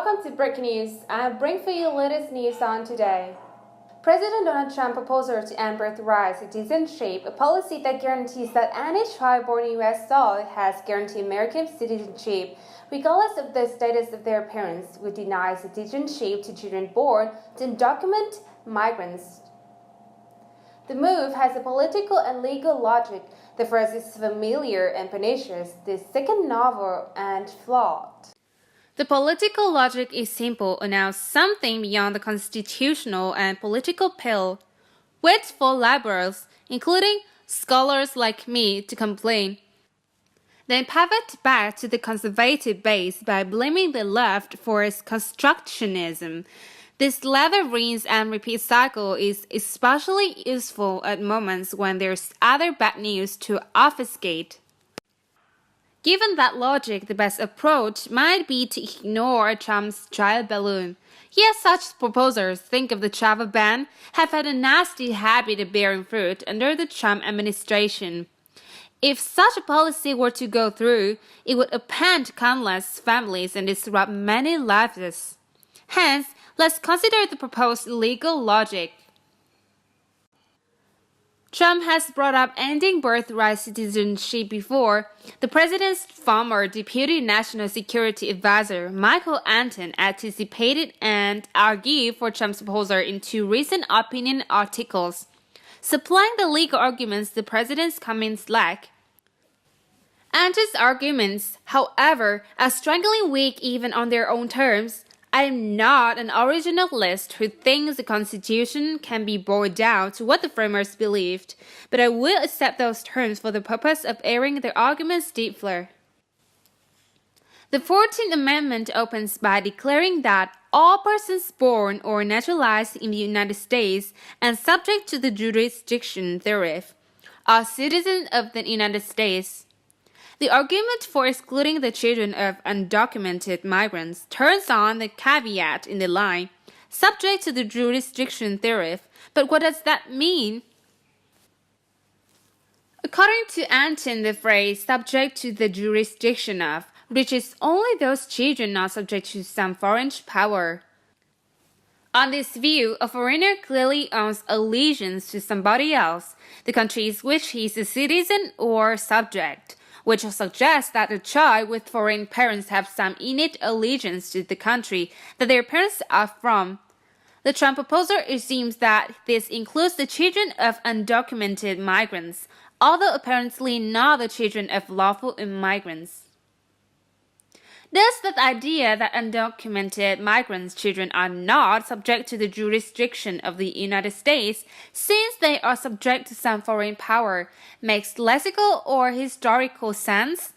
Welcome to Breaking News. I bring for you latest news on today. President Donald Trump's proposal to end birthright citizenship, a policy that guarantees that any child born in U.S. soil has guaranteed American citizenship, regardless of the status of their parents, would deny citizenship to children born to undocumented migrants. The move has a political and legal logic. The first is familiar and pernicious, the second novel and flawed. The political logic is simple, announce something beyond the constitutional and political pale. Wait for liberals, including scholars like me, to complain. Then pivot back to the conservative base by blaming the left for its constructionism. This lather, rinse, and repeat cycle is especially useful at moments when there's other bad news to obfuscate. Given that logic, the best approach might be to ignore Trump's child balloon. Yet such proposers, think of the travel ban, have had a nasty habit of bearing fruit under the Trump administration. If such a policy were to go through, it would append countless families and disrupt many lives. Hence, let's consider the proposed legal logic. Trump has brought up ending birthright citizenship before. The president's former Deputy National Security Advisor, Michael Anton, anticipated and argued for Trump's proposal in two recent opinion articles, supplying the legal arguments the president's comments lack. Anton's arguments, however, are strangely weak even on their own terms. I am not an originalist who thinks the Constitution can be boiled down to what the framers believed, but I will accept those terms for the purpose of airing their arguments deeper. The 14th Amendment opens by declaring that all persons born or naturalized in the United States and subject to the jurisdiction thereof are citizens of the United States. The argument for excluding the children of undocumented migrants turns on the caveat in the line, subject to the jurisdiction thereof. But what does that mean? According to Anton, the phrase subject to the jurisdiction of reaches only those children not subject to some foreign power. On this view, a foreigner clearly owns allegiance to somebody else, the country which he is a citizen or subject, which suggests that a child with foreign parents have some innate allegiance to the country that their parents are from. The Trump proposal assumes that this includes the children of undocumented migrants, although apparently not the children of lawful immigrants. Thus, the idea that undocumented migrants' children are not subject to the jurisdiction of the United States, since they are subject to some foreign power, makes lexical or historical sense?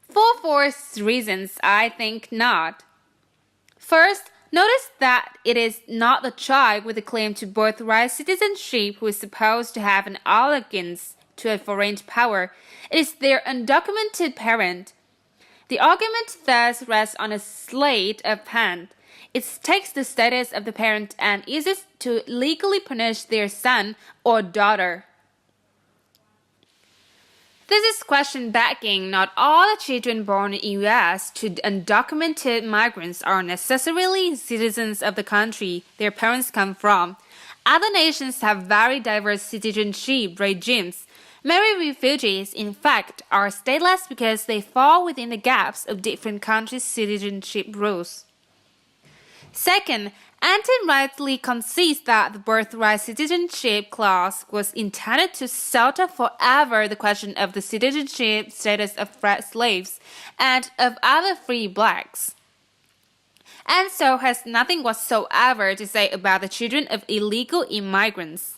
For reasons, I think not. First, notice that it is not the child with a claim to birthright citizenship who is supposed to have an allegiance to a foreign power. It is their undocumented parent. The argument thus rests on a sleight of hand. It takes the status of the parent and uses to legally punish their son or daughter. This is question begging. Not all the children born in the U.S. to undocumented migrants are necessarily citizens of the country their parents come from. Other nations have very diverse citizenship regimes. Many refugees, in fact, are stateless because they fall within the gaps of different countries' citizenship rules. Second, Anton rightly concedes that the birthright citizenship clause was intended to settle forever the question of the citizenship status of freed slaves and of other free blacks, and so has nothing whatsoever to say about the children of illegal immigrants.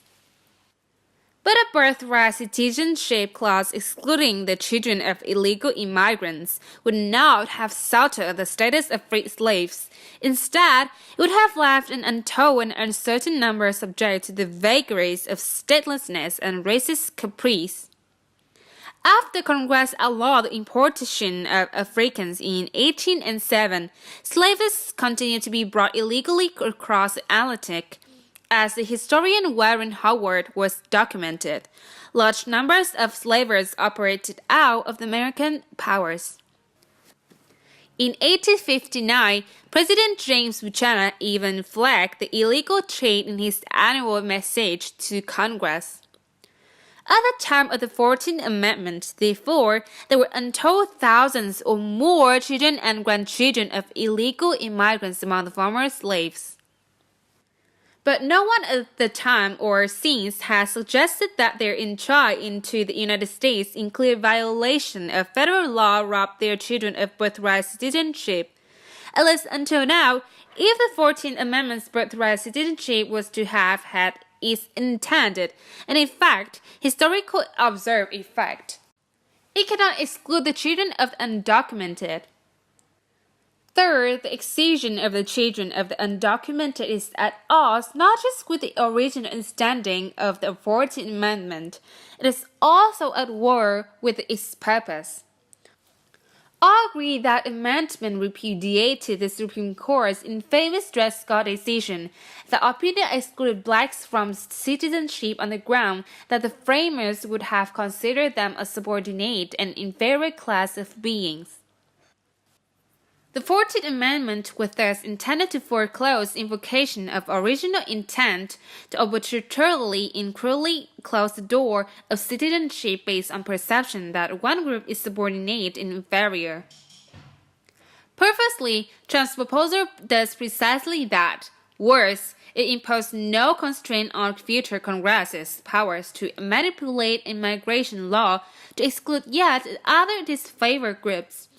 But a birthright citizenship clause excluding the children of illegal immigrants would not have settled the status of freed slaves. Instead, it would have left an untold and uncertain number subject to the vagaries of statelessness and racist caprice. After Congress outlawed the importation of Africans in 1807, slaves continued to be brought illegally across the Atlantic. As the historian Warren Howard was documented, large numbers of slavers operated out of the American powers. In 1859, President James Buchanan even flagged the illegal trade in his annual message to Congress. At the time of the 14th Amendment, therefore, there were untold thousands or more children and grandchildren of illegal immigrants among the former slaves. But no one at the time or since has suggested that their entry into the United States in clear violation of federal law robbed their children of birthright citizenship. At least until now, if the 14th Amendment's birthright citizenship was to have had its intended, and in fact, historical observed effect, it cannot exclude the children of the undocumented. Third, the excision of the children of the undocumented is at odds not just with the original understanding of the 14th Amendment, it is also at war with its purpose. All agree that the amendment repudiated the Supreme Court's infamous Dred Scott decision that opinion excluded blacks from citizenship on the ground that the framers would have considered them a subordinate and inferior class of beings. The 14th Amendment was thus intended to foreclose invocation of original intent to arbitrarily and cruelly close the door of citizenship based on perception that one group is subordinate and inferior. Purposely, Trump's proposal does precisely that. Worse, it imposed no constraint on future Congress's powers to manipulate immigration law to exclude yet other disfavored groups,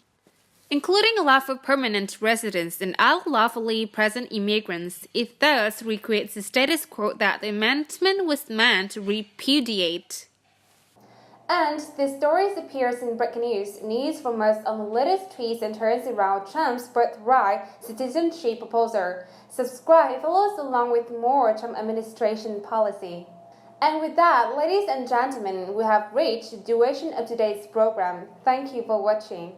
including lawful permanent residents and unlawfully present immigrants. It thus recreates the status quo that the amendment was meant to repudiate. And this story appears in Breaking News for most on the latest twists and turns around Trump's birthright citizenship proposal. Subscribe and follow us along with more Trump administration policy. And with that, ladies and gentlemen, we have reached the duration of today's program. Thank you for watching.